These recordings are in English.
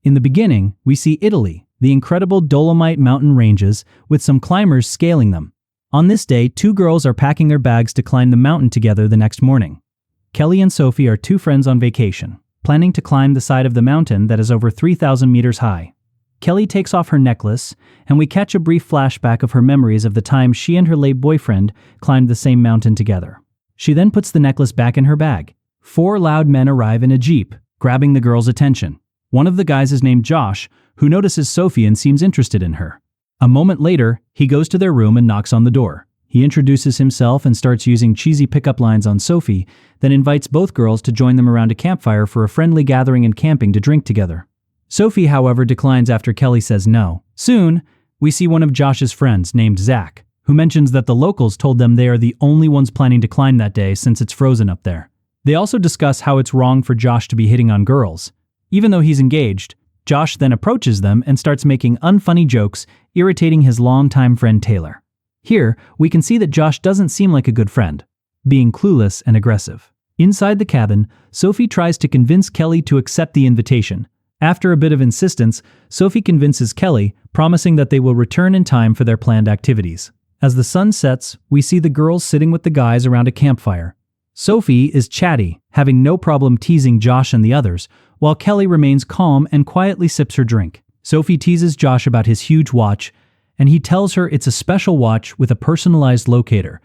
In the beginning, we see Italy, the incredible Dolomite mountain ranges, with some climbers scaling them. On this day, two girls are packing their bags to climb the mountain together the next morning. Kelly and Sophie are two friends on vacation, planning to climb the side of the mountain that is over 3,000 meters high. Kelly takes off her necklace, and we catch a brief flashback of her memories of the time she and her late boyfriend climbed the same mountain together. She then puts the necklace back in her bag. 4 loud men arrive in a jeep, grabbing the girl's attention. One of the guys is named Josh, who notices Sophie and seems interested in her. A moment later, he goes to their room and knocks on the door. He introduces himself and starts using cheesy pickup lines on Sophie, then invites both girls to join them around a campfire for a friendly gathering and camping to drink together. Sophie, however, declines after Kelly says no. Soon, we see one of Josh's friends named Zach, who mentions that the locals told them they are the only ones planning to climb that day since it's frozen up there. They also discuss how it's wrong for Josh to be hitting on girls. Even though he's engaged, Josh then approaches them and starts making unfunny jokes, irritating his longtime friend Taylor. Here, we can see that Josh doesn't seem like a good friend, being clueless and aggressive. Inside the cabin, Sophie tries to convince Kelly to accept the invitation. After a bit of insistence, Sophie convinces Kelly, promising that they will return in time for their planned activities. As the sun sets, we see the girls sitting with the guys around a campfire. Sophie is chatty, having no problem teasing Josh and the others, while Kelly remains calm and quietly sips her drink. Sophie teases Josh about his huge watch, and he tells her it's a special watch with a personalized locator,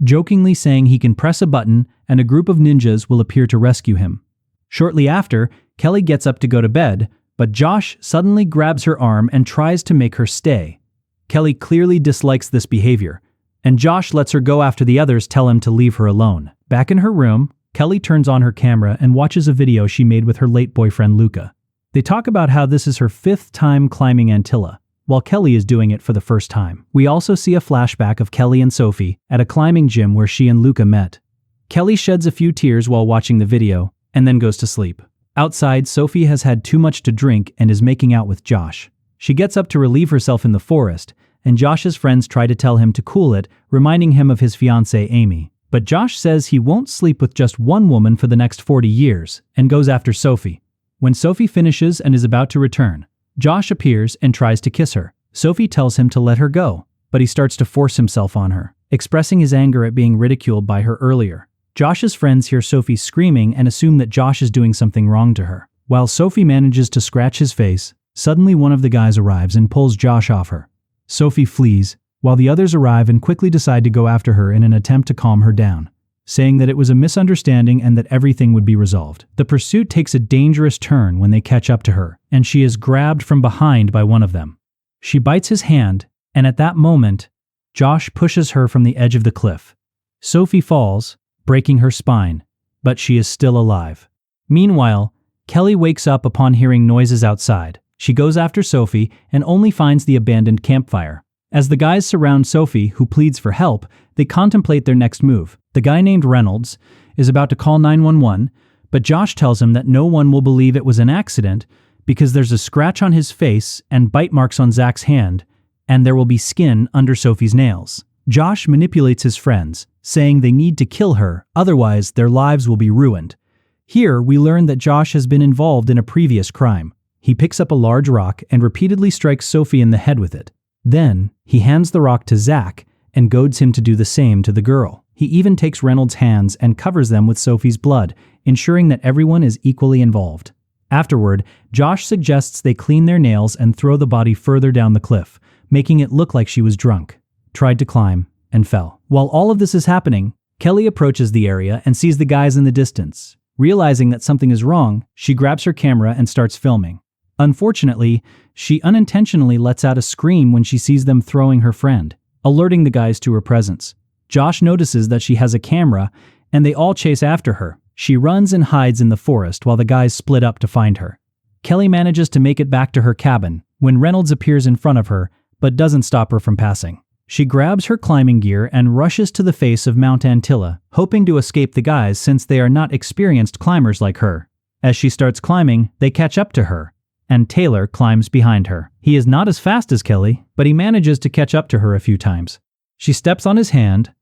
jokingly saying he can press a button and a group of ninjas will appear to rescue him. Shortly after, Kelly gets up to go to bed, but Josh suddenly grabs her arm and tries to make her stay. Kelly clearly dislikes this behavior, and Josh lets her go after the others tell him to leave her alone. Back in her room, Kelly turns on her camera and watches a video she made with her late boyfriend Luca. They talk about how this is her 5th time climbing Antilla, while Kelly is doing it for the first time. We also see a flashback of Kelly and Sophie at a climbing gym where she and Luca met. Kelly sheds a few tears while watching the video, and then goes to sleep. Outside, Sophie has had too much to drink and is making out with Josh. She gets up to relieve herself in the forest, and Josh's friends try to tell him to cool it, reminding him of his fiancée Amy. But Josh says he won't sleep with just one woman for the next 40 years, and goes after Sophie. When Sophie finishes and is about to return, Josh appears and tries to kiss her. Sophie tells him to let her go, but he starts to force himself on her, expressing his anger at being ridiculed by her earlier. Josh's friends hear Sophie screaming and assume that Josh is doing something wrong to her. While Sophie manages to scratch his face, suddenly one of the guys arrives and pulls Josh off her. Sophie flees, while the others arrive and quickly decide to go after her in an attempt to calm her down, saying that it was a misunderstanding and that everything would be resolved. The pursuit takes a dangerous turn when they catch up to her, and she is grabbed from behind by one of them. She bites his hand, and at that moment, Josh pushes her from the edge of the cliff. Sophie falls, breaking her spine, but she is still alive. Meanwhile, Kelly wakes up upon hearing noises outside. She goes after Sophie and only finds the abandoned campfire. As the guys surround Sophie, who pleads for help, they contemplate their next move. The guy named Reynolds is about to call 911, but Josh tells him that no one will believe it was an accident because there's a scratch on his face and bite marks on Zach's hand, and there will be skin under Sophie's nails. Josh manipulates his friends, saying they need to kill her, otherwise their lives will be ruined. Here, we learn that Josh has been involved in a previous crime. He picks up a large rock and repeatedly strikes Sophie in the head with it. Then, he hands the rock to Zach and goads him to do the same to the girl. He even takes Reynolds' hands and covers them with Sophie's blood, ensuring that everyone is equally involved. Afterward, Josh suggests they clean their nails and throw the body further down the cliff, making it look like she was drunk, tried to climb, and fell. While all of this is happening, Kelly approaches the area and sees the guys in the distance. Realizing that something is wrong, she grabs her camera and starts filming. Unfortunately, she unintentionally lets out a scream when she sees them throwing her friend, alerting the guys to her presence. Josh notices that she has a camera, and they all chase after her. She runs and hides in the forest while the guys split up to find her. Kelly manages to make it back to her cabin when Reynolds appears in front of her, but doesn't stop her from passing. She grabs her climbing gear and rushes to the face of Mount Antilla, hoping to escape the guys since they are not experienced climbers like her. As she starts climbing, they catch up to her, and Taylor climbs behind her. He is not as fast as Kelly, but he manages to catch up to her a few times. She steps on his hand,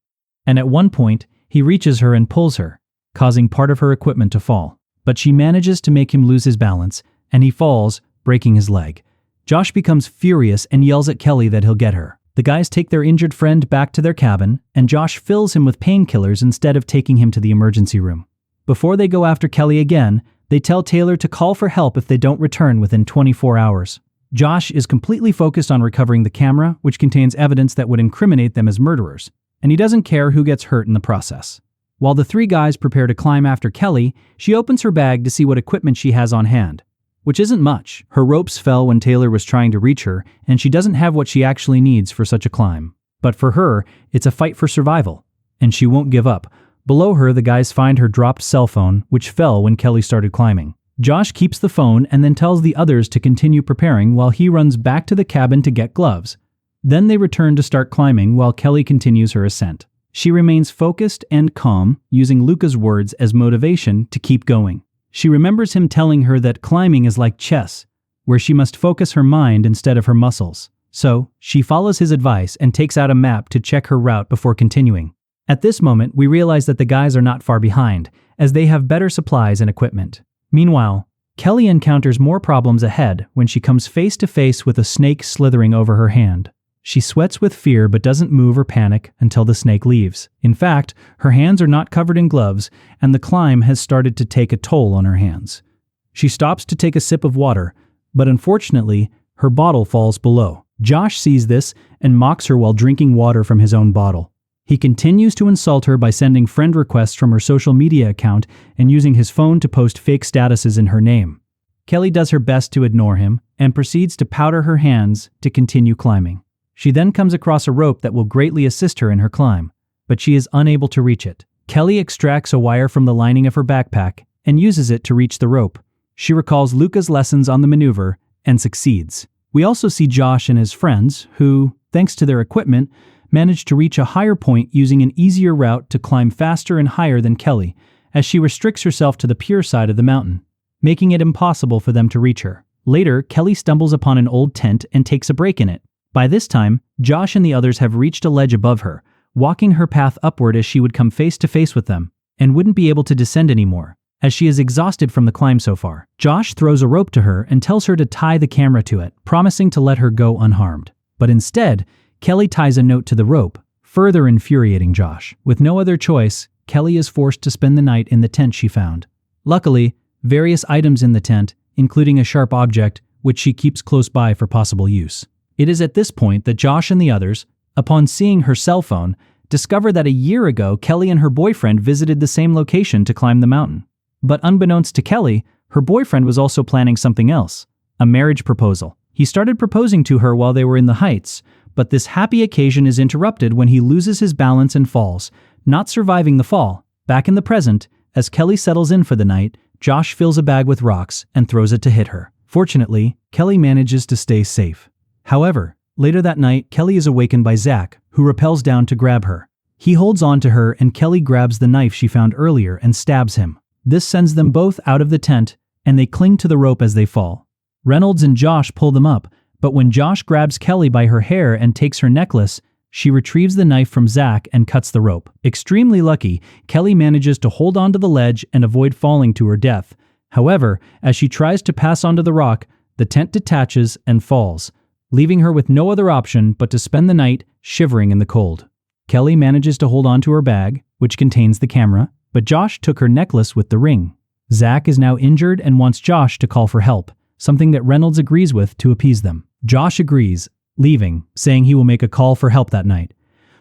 and at one point, he reaches her and pulls her, causing part of her equipment to fall. But she manages to make him lose his balance, and he falls, breaking his leg. Josh becomes furious and yells at Kelly that he'll get her. The guys take their injured friend back to their cabin, and Josh fills him with painkillers instead of taking him to the emergency room. Before they go after Kelly again, they tell Taylor to call for help if they don't return within 24 hours. Josh is completely focused on recovering the camera, which contains evidence that would incriminate them as murderers, and he doesn't care who gets hurt in the process. While the three guys prepare to climb after Kelly, she opens her bag to see what equipment she has on hand. Which isn't much. Her ropes fell when Taylor was trying to reach her, and she doesn't have what she actually needs for such a climb. But for her, it's a fight for survival, and she won't give up. Below her, the guys find her dropped cell phone, which fell when Kelly started climbing. Josh keeps the phone and then tells the others to continue preparing while he runs back to the cabin to get gloves. Then they return to start climbing while Kelly continues her ascent. She remains focused and calm, using Luca's words as motivation to keep going. She remembers him telling her that climbing is like chess, where she must focus her mind instead of her muscles. So, she follows his advice and takes out a map to check her route before continuing. At this moment, we realize that the guys are not far behind, as they have better supplies and equipment. Meanwhile, Kelly encounters more problems ahead when she comes face to face with a snake slithering over her hand. She sweats with fear but doesn't move or panic until the snake leaves. In fact, her hands are not covered in gloves, and the climb has started to take a toll on her hands. She stops to take a sip of water, but unfortunately, her bottle falls below. Josh sees this and mocks her while drinking water from his own bottle. He continues to insult her by sending friend requests from her social media account and using his phone to post fake statuses in her name. Kelly does her best to ignore him and proceeds to powder her hands to continue climbing. She then comes across a rope that will greatly assist her in her climb, but she is unable to reach it. Kelly extracts a wire from the lining of her backpack and uses it to reach the rope. She recalls Luca's lessons on the maneuver and succeeds. We also see Josh and his friends, who, thanks to their equipment, manage to reach a higher point using an easier route to climb faster and higher than Kelly, as she restricts herself to the pure side of the mountain, making it impossible for them to reach her. Later, Kelly stumbles upon an old tent and takes a break in it. By this time, Josh and the others have reached a ledge above her, walking her path upward as she would come face to face with them, and wouldn't be able to descend anymore, as she is exhausted from the climb so far. Josh throws a rope to her and tells her to tie the camera to it, promising to let her go unharmed. But instead, Kelly ties a note to the rope, further infuriating Josh. With no other choice, Kelly is forced to spend the night in the tent she found. Luckily, various items in the tent, including a sharp object, which she keeps close by for possible use. It is at this point that Josh and the others, upon seeing her cell phone, discover that a year ago Kelly and her boyfriend visited the same location to climb the mountain. But unbeknownst to Kelly, her boyfriend was also planning something else, a marriage proposal. He started proposing to her while they were in the heights, but this happy occasion is interrupted when he loses his balance and falls, not surviving the fall. Back in the present, as Kelly settles in for the night, Josh fills a bag with rocks and throws it to hit her. Fortunately, Kelly manages to stay safe. However, later that night, Kelly is awakened by Zach, who rappels down to grab her. He holds on to her and Kelly grabs the knife she found earlier and stabs him. This sends them both out of the tent, and they cling to the rope as they fall. Reynolds and Josh pull them up, but when Josh grabs Kelly by her hair and takes her necklace, she retrieves the knife from Zach and cuts the rope. Extremely lucky, Kelly manages to hold onto the ledge and avoid falling to her death. However, as she tries to pass onto the rock, the tent detaches and falls, leaving her with no other option but to spend the night shivering in the cold. Kelly manages to hold onto her bag, which contains the camera, but Josh took her necklace with the ring. Zach is now injured and wants Josh to call for help, something that Reynolds agrees with to appease them. Josh agrees, leaving, saying he will make a call for help that night.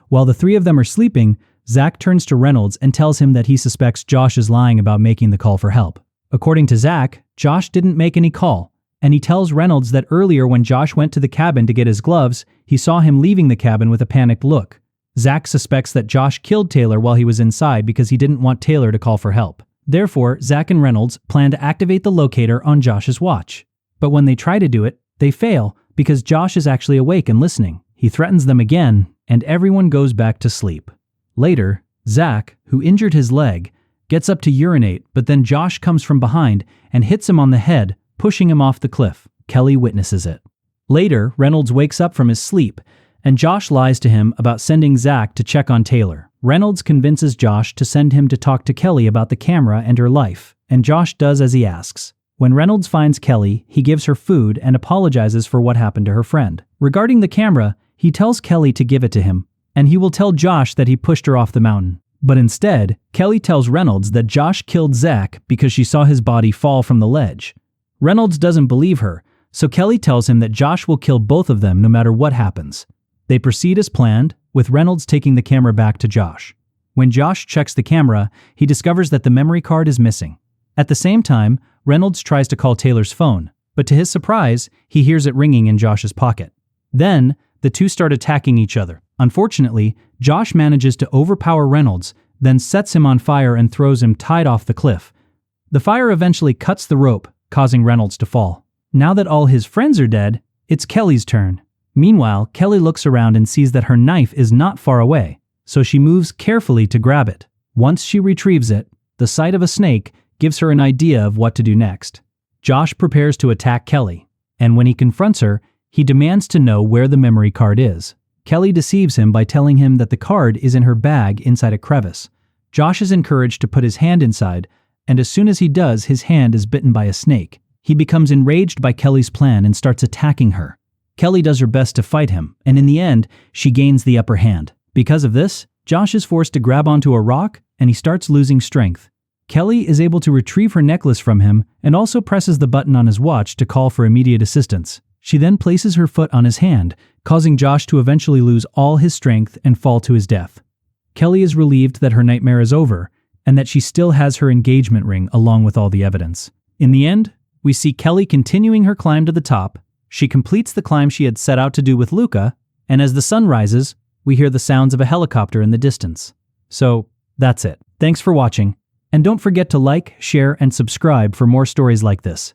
While the three of them are sleeping, Zach turns to Reynolds and tells him that he suspects Josh is lying about making the call for help. According to Zach, Josh didn't make any call, and he tells Reynolds that earlier when Josh went to the cabin to get his gloves, he saw him leaving the cabin with a panicked look. Zach suspects that Josh killed Taylor while he was inside because he didn't want Taylor to call for help. Therefore, Zach and Reynolds plan to activate the locator on Josh's watch. But when they try to do it, they fail because Josh is actually awake and listening. He threatens them again, and everyone goes back to sleep. Later, Zach, who injured his leg, gets up to urinate, but then Josh comes from behind and hits him on the head, pushing him off the cliff. Kelly witnesses it. Later, Reynolds wakes up from his sleep, and Josh lies to him about sending Zach to check on Taylor. Reynolds convinces Josh to send him to talk to Kelly about the camera and her life, and Josh does as he asks. When Reynolds finds Kelly, he gives her food and apologizes for what happened to her friend. Regarding the camera, he tells Kelly to give it to him, and he will tell Josh that he pushed her off the mountain. But instead, Kelly tells Reynolds that Josh killed Zach because she saw his body fall from the ledge. Reynolds doesn't believe her, so Kelly tells him that Josh will kill both of them no matter what happens. They proceed as planned, with Reynolds taking the camera back to Josh. When Josh checks the camera, he discovers that the memory card is missing. At the same time, Reynolds tries to call Taylor's phone, but to his surprise, he hears it ringing in Josh's pocket. Then, the two start attacking each other. Unfortunately, Josh manages to overpower Reynolds, then sets him on fire and throws him tied off the cliff. The fire eventually cuts the rope, causing Reynolds to fall. Now that all his friends are dead, it's Kelly's turn. Meanwhile, Kelly looks around and sees that her knife is not far away, so she moves carefully to grab it. Once she retrieves it, the sight of a snake gives her an idea of what to do next. Josh prepares to attack Kelly, and when he confronts her, he demands to know where the memory card is. Kelly deceives him by telling him that the card is in her bag inside a crevice. Josh is encouraged to put his hand inside, and as soon as he does, his hand is bitten by a snake. He becomes enraged by Kelly's plan and starts attacking her. Kelly does her best to fight him, and in the end, she gains the upper hand. Because of this, Josh is forced to grab onto a rock, and he starts losing strength. Kelly is able to retrieve her necklace from him and also presses the button on his watch to call for immediate assistance. She then places her foot on his hand, causing Josh to eventually lose all his strength and fall to his death. Kelly is relieved that her nightmare is over and that she still has her engagement ring along with all the evidence. In the end, we see Kelly continuing her climb to the top. She completes the climb she had set out to do with Luca, and as the sun rises, we hear the sounds of a helicopter in the distance. So, that's it. Thanks for watching. And don't forget to like, share, and subscribe for more stories like this.